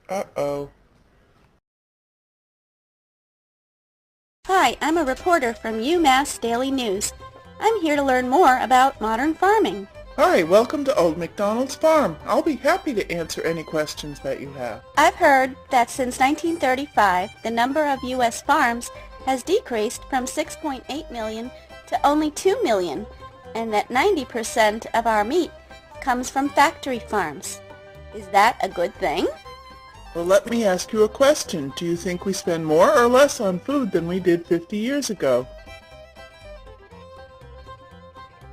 Uh-oh. Hi, I'm a reporter from UMass Daily News. I'm here to learn more about modern farming. Hi, welcome to Old MacDonald's Farm. I'll be happy to answer any questions that you have. I've heard that since 1935, the number of U.S. farms has decreased from 6.8 million to only 2 million, and that 90% of our meat comes from factory farms. Is that a good thing? Well, let me ask you a question. Do you think we spend more or less on food than we did 50 years ago?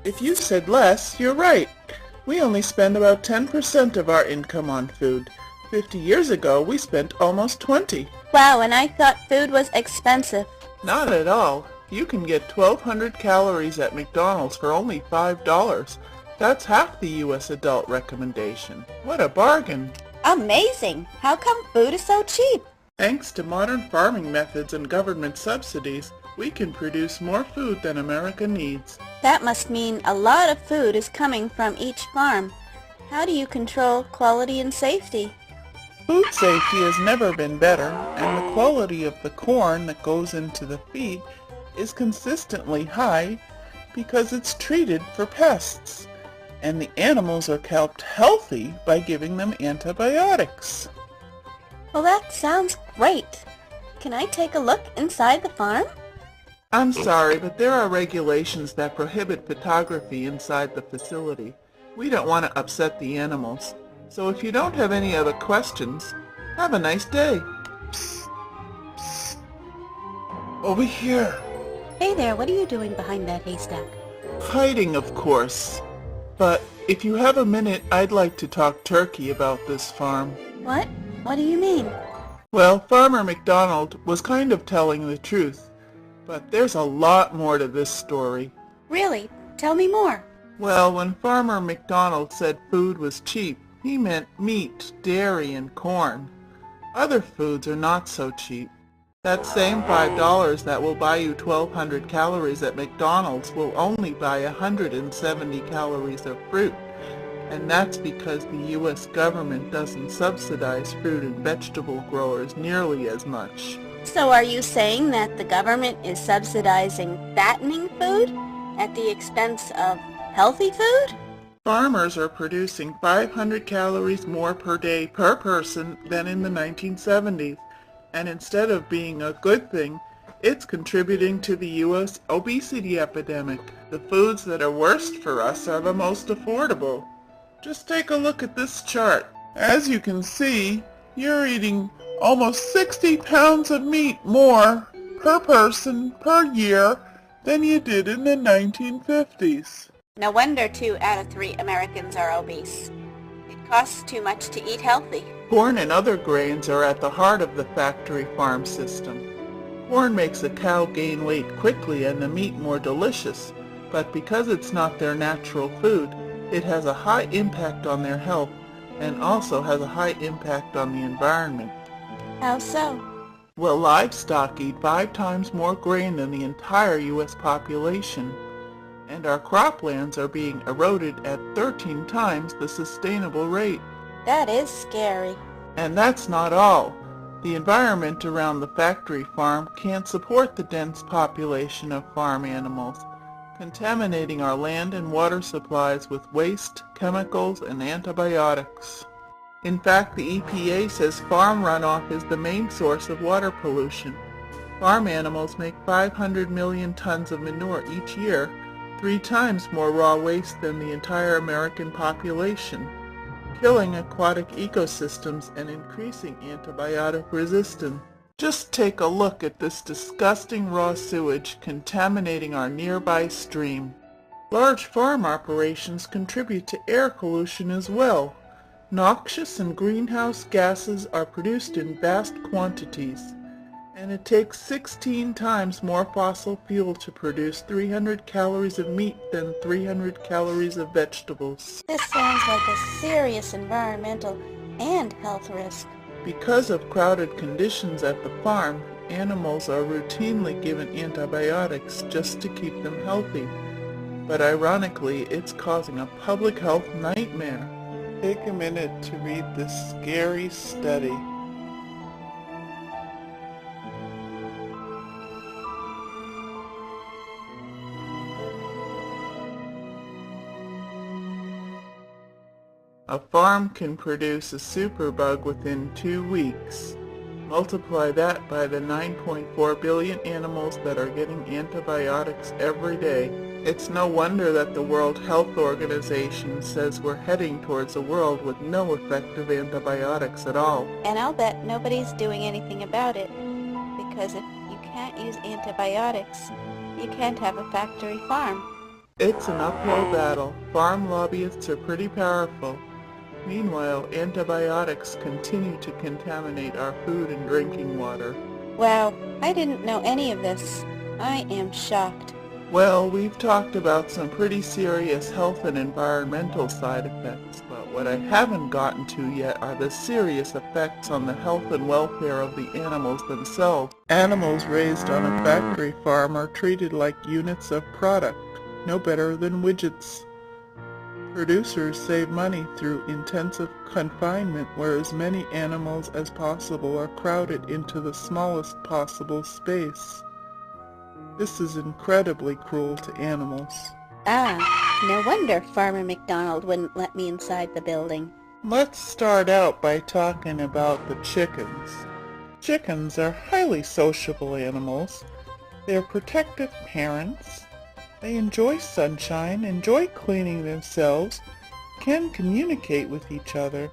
If you said less, you're right. We only spend about 10% of our income on food. 50 years ago, we spent almost 20. Wow, and I thought food was expensive. Not at all. You can get 1,200 calories at McDonald's for only $5. That's half the U.S. adult recommendation. What a bargain! Amazing! How come food is so cheap? Thanks to modern farming methods and government subsidies, we can produce more food than America needs. That must mean a lot of food is coming from each farm. How do you control quality and safety? Food safety has never been better, and the quality of the corn that goes into the feed is consistently high because it's treated for pests, and the animals are kept healthy by giving them antibiotics. Well, that sounds great. Can I take a look inside the farm? I'm sorry, but there are regulations that prohibit photography inside the facility. We don't want to upset the animals. So if you don't have any other questions, have a nice day. Psst. Psst. Over here. Hey there, what are you doing behind that haystack? Hiding, of course. But if you have a minute, I'd like to talk turkey about this farm. What? What do you mean? Well, Farmer McDonald was kind of telling the truth, but there's a lot more to this story. Really? Tell me more. Well, when Farmer McDonald said food was cheap, he meant meat, dairy, and corn. Other foods are not so cheap. That same $5 that will buy you 1,200 calories at McDonald's will only buy 170 calories of fruit. And that's because the U.S. government doesn't subsidize fruit and vegetable growers nearly as much. So are you saying that the government is subsidizing fattening food at the expense of healthy food? Farmers are producing 500 calories more per day per person than in the 1970s, and instead of being a good thing, it's contributing to the U.S. obesity epidemic. The foods that are worst for us are the most affordable. Just take a look at this chart. As you can see, you're eating almost 60 pounds of meat more per person per year than you did in the 1950s. No wonder 2 out of 3 Americans are obese. It costs too much to eat healthy. Corn and other grains are at the heart of the factory farm system. Corn makes a cow gain weight quickly and the meat more delicious, but because it's not their natural food, it has a high impact on their health and also has a high impact on the environment. How so? Well, livestock eat 5 times more grain than the entire U.S. population, and our croplands are being eroded at 13 times the sustainable rate. That is scary. And that's not all. The environment around the factory farm can't support the dense population of farm animals, contaminating our land and water supplies with waste, chemicals, and antibiotics. In fact, the EPA says farm runoff is the main source of water pollution. Farm animals make 500 million tons of manure each year, 3 times more raw waste than the entire American population, killing aquatic ecosystems and increasing antibiotic resistance. Just take a look at this disgusting raw sewage contaminating our nearby stream. Large farm operations contribute to air pollution as well. Noxious and greenhouse gases are produced in vast quantities, and it takes 16 times more fossil fuel to produce 300 calories of meat than 300 calories of vegetables. This sounds like a serious environmental and health risk. Because of crowded conditions at the farm, animals are routinely given antibiotics just to keep them healthy. But ironically, it's causing a public health nightmare. Take a minute to read this scary study. A farm can produce a superbug within 2 weeks. Multiply that by the 9.4 billion animals that are getting antibiotics every day. It's no wonder that the World Health Organization says we're heading towards a world with no effective antibiotics at all. And I'll bet nobody's doing anything about it, because if you can't use antibiotics, you can't have a factory farm. It's an uphill battle. Farm lobbyists are pretty powerful. Meanwhile, antibiotics continue to contaminate our food and drinking water. Wow, I didn't know any of this. I am shocked. Well, we've talked about some pretty serious health and environmental side effects, but what I haven't gotten to yet are the serious effects on the health and welfare of the animals themselves. Animals raised on a factory farm are treated like units of product, no better than widgets. Producers save money through intensive confinement where as many animals as possible are crowded into the smallest possible space. This is incredibly cruel to animals. Ah, no wonder Farmer McDonald wouldn't let me inside the building. Let's start out by talking about the chickens. Chickens are highly sociable animals. They're protective parents. They enjoy sunshine, enjoy cleaning themselves, can communicate with each other,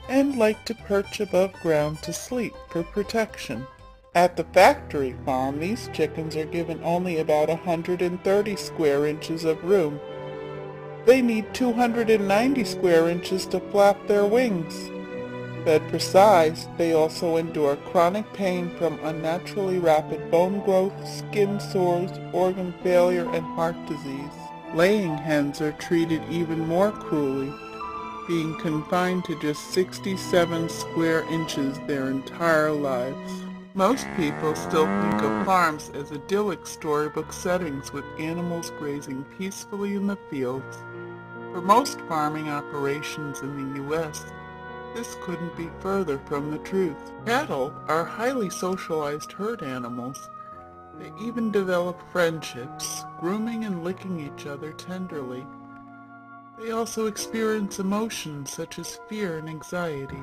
and like to perch above ground to sleep for protection. At the factory farm, these chickens are given only about 130 square inches of room. They need 290 square inches to flap their wings. Fed for size, they also endure chronic pain from unnaturally rapid bone growth, skin sores, organ failure, and heart disease. Laying hens are treated even more cruelly, being confined to just 67 square inches their entire lives. Most people still think of farms as idyllic storybook settings with animals grazing peacefully in the fields. For most farming operations in the U.S., this couldn't be further from the truth. Cattle are highly socialized herd animals. They even develop friendships, grooming and licking each other tenderly. They also experience emotions such as fear and anxiety.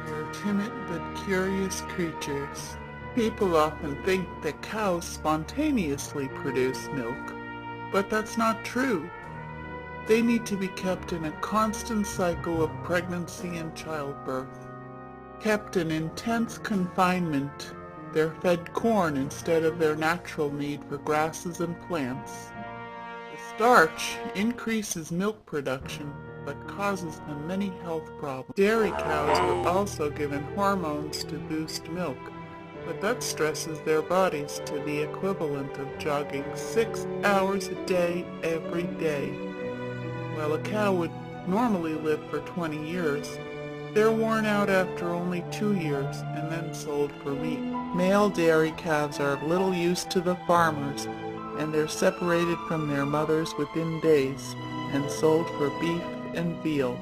They are timid but curious creatures. People often think that cows spontaneously produce milk, but that's not true. They need to be kept in a constant cycle of pregnancy and childbirth. Kept in intense confinement, they're fed corn instead of their natural need for grasses and plants. The starch increases milk production, but causes them many health problems. Dairy cows are also given hormones to boost milk, but that stresses their bodies to the equivalent of jogging 6 hours a day every day. While a cow would normally live for 20 years, they're worn out after only 2 years and then sold for meat. Male dairy calves are of little use to the farmers, and they're separated from their mothers within days and sold for beef and veal.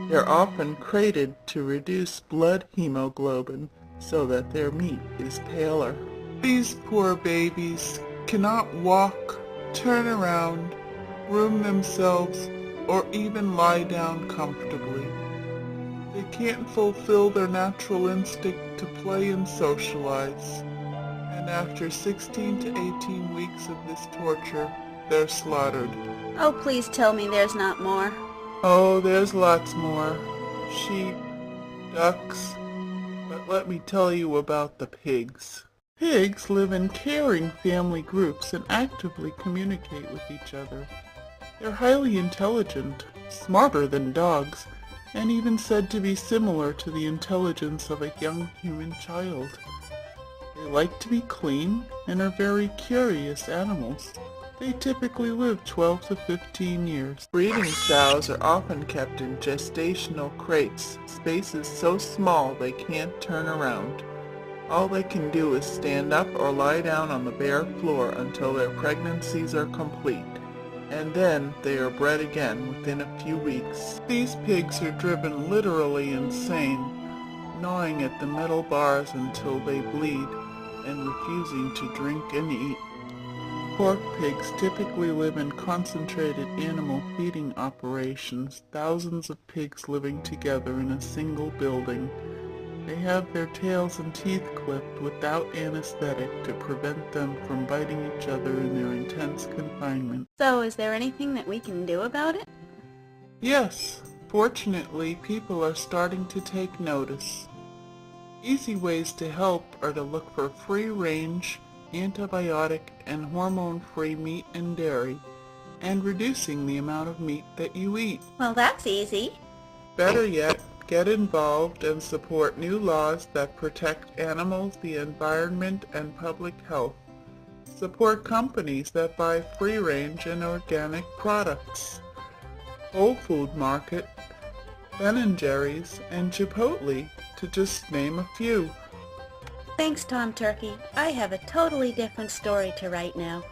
They're often crated to reduce blood hemoglobin so that their meat is paler. These poor babies cannot walk, turn around, groom themselves, or even lie down comfortably. They can't fulfill their natural instinct to play and socialize, and after 16 to 18 weeks of this torture, they're slaughtered. Oh, please tell me there's not more. Oh, there's lots more. Sheep, ducks, but let me tell you about the pigs. Pigs live in caring family groups and actively communicate with each other. They're highly intelligent, smarter than dogs, and even said to be similar to the intelligence of a young human child. They like to be clean and are very curious animals. They typically live 12 to 15 years. Breeding sows are often kept in gestational crates, spaces so small they can't turn around. All they can do is stand up or lie down on the bare floor until their pregnancies are complete. and then they are bred again within a few weeks. These pigs are driven literally insane, gnawing at the metal bars until they bleed and refusing to drink and eat. Pork pigs typically live in concentrated animal feeding operations, thousands of pigs living together in a single building. They have their tails and teeth clipped without anesthetic to prevent them from biting each other in their intense confinement. So is there anything that we can do about it? Yes, fortunately people are starting to take notice. Easy ways to help are to look for free-range, antibiotic and hormone-free meat and dairy, and reducing the amount of meat that you eat. Well, that's easy. Better yet, get involved and support new laws that protect animals, the environment, and public health. Support companies that buy free-range and organic products. Whole Food Market, Ben & Jerry's, and Chipotle, to just name a few. Thanks, Tom Turkey. I have a totally different story to write now.